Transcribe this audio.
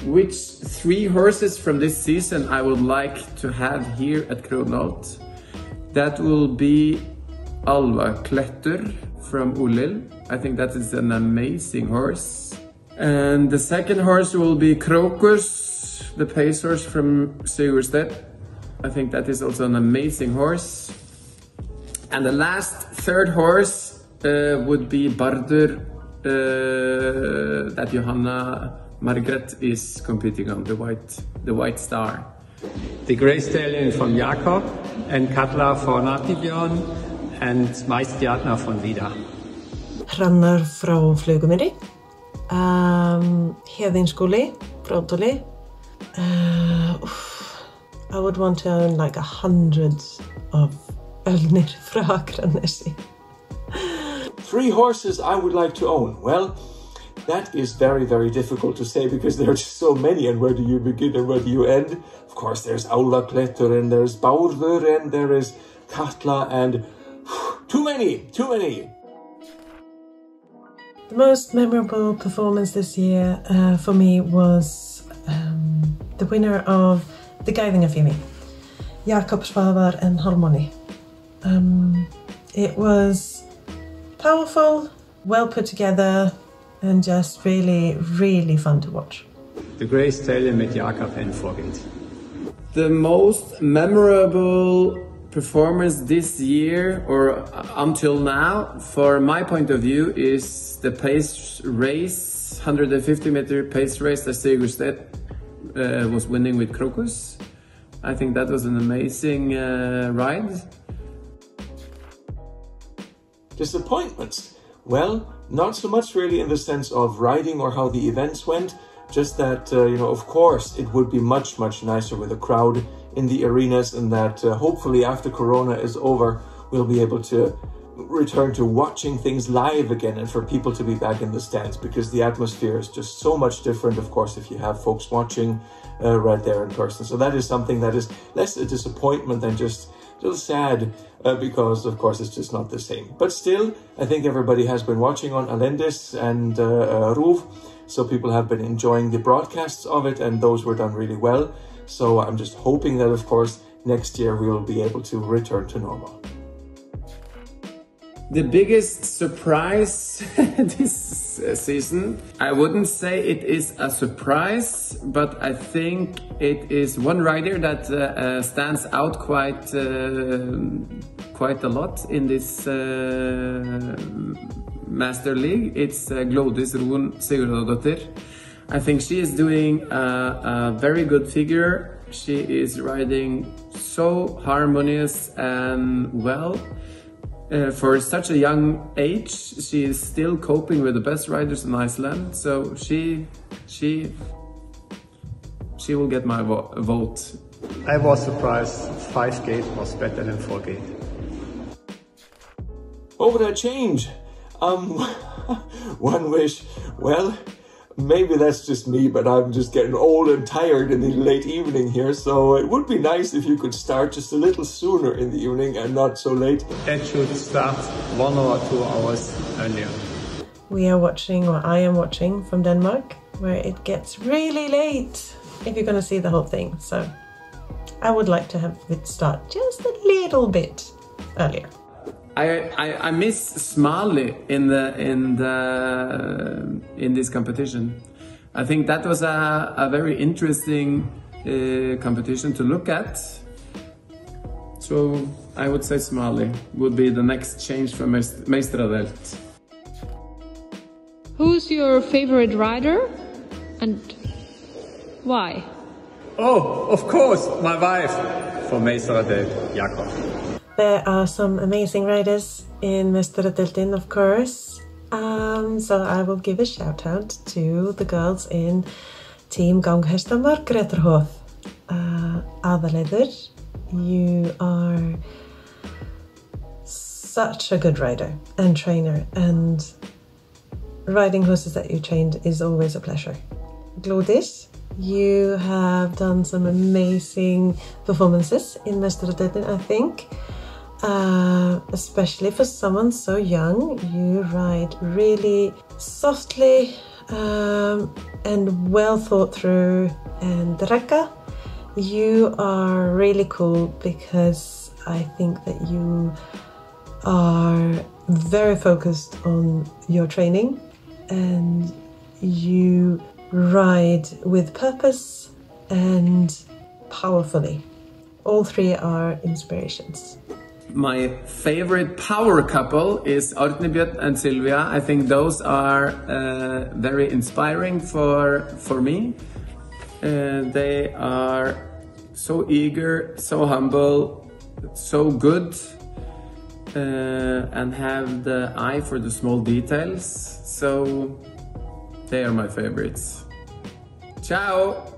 which 3 horses from this season I would like to have here at Kronholt. That will be AlendisTV from unnið. I think that is an amazing horse. And the second horse will be Krokus, the pace horse from Sigurstedt. I think that is also an amazing horse. And the last, third horse would be Bardur, that Johanna Margaret is competing on, the white star. The Grey Stallion from Jakob and Katla for Natibjörn and Meistaradeildina von Vida. Hrannar frá Flugumýri, Héðinskúli, Brótuli. I would want to own like 100 of Ölnir frá Akranesi. 3 horses I would like to own. Well, that is very, very difficult to say because there are just so many, and where do you begin and where do you end? Of course, there's AlendisTV and there's Bárður and there is Katla and too many. The most memorable performance this year for me was the winner of the Efni, Jakob Svavar and Harmony. It was powerful, well put together, and just really, really fun to watch. The Grey Stallion mit Jakob and Vorgild. The most memorable performance this year, or until now, for my point of view, is the pace race, 150-meter pace race that Sigurstedt was winning with Krokus. I think that was an amazing ride. Disappointments? Well, not so much really in the sense of riding or how the events went, just that, of course, it would be much, much nicer with a crowd in the arenas, and that hopefully after Corona is over, we'll be able to return to watching things live again and for people to be back in the stands, because the atmosphere is just so much different, of course, if you have folks watching right there in person. So that is something that is less a disappointment than just a little sad, because of course it's just not the same. But still, I think everybody has been watching on Alendis and RÚV, so people have been enjoying the broadcasts of it, and those were done really well. So I'm just hoping that, of course, next year we will be able to return to normal. The biggest surprise this season, I wouldn't say it is a surprise, but I think it is one rider that stands out quite a lot in this Master League. It's Glódís Rún Sigurðardóttir. I think she is doing a very good figure. She is riding so harmonious and well. For such a young age, she is still coping with the best riders in Iceland. So she will get my vote. I was surprised 5 gate was better than 4 gate. What would I change? One wish. Well, maybe that's just me, but I'm just getting old and tired in the late evening here, so it would be nice if you could start just a little sooner in the evening and not so late. That should start 1 or 2 hours earlier. We are watching, or I am watching, from Denmark, where it gets really late if you're going to see the whole thing. So I would like to have it start just a little bit earlier. I miss Smalley in this competition. I think that was a very interesting competition to look at. So I would say Smalley would be the next change from Meistaradeild. Who's your favorite rider and why? Oh, of course, my wife for Meistaradeildina, Jakob. There are some amazing riders in Meistaradeildin, of course. So I will give a shout out to the girls in Team Ganghestamar Gretarhof. Aðalheiður, you are such a good rider and trainer, and riding horses that you trained is always a pleasure. Glódís, you have done some amazing performances in Meistaradeildin, I think. Especially for someone so young, you ride really softly and well thought through. And Reka, you are really cool because I think that you are very focused on your training and you ride with purpose and powerfully. All three are inspirations. My favorite power couple is Árni Björn and Sylvia. I think those are very inspiring for me. They are so eager, so humble, so good, and have the eye for the small details. So they are my favorites. Ciao!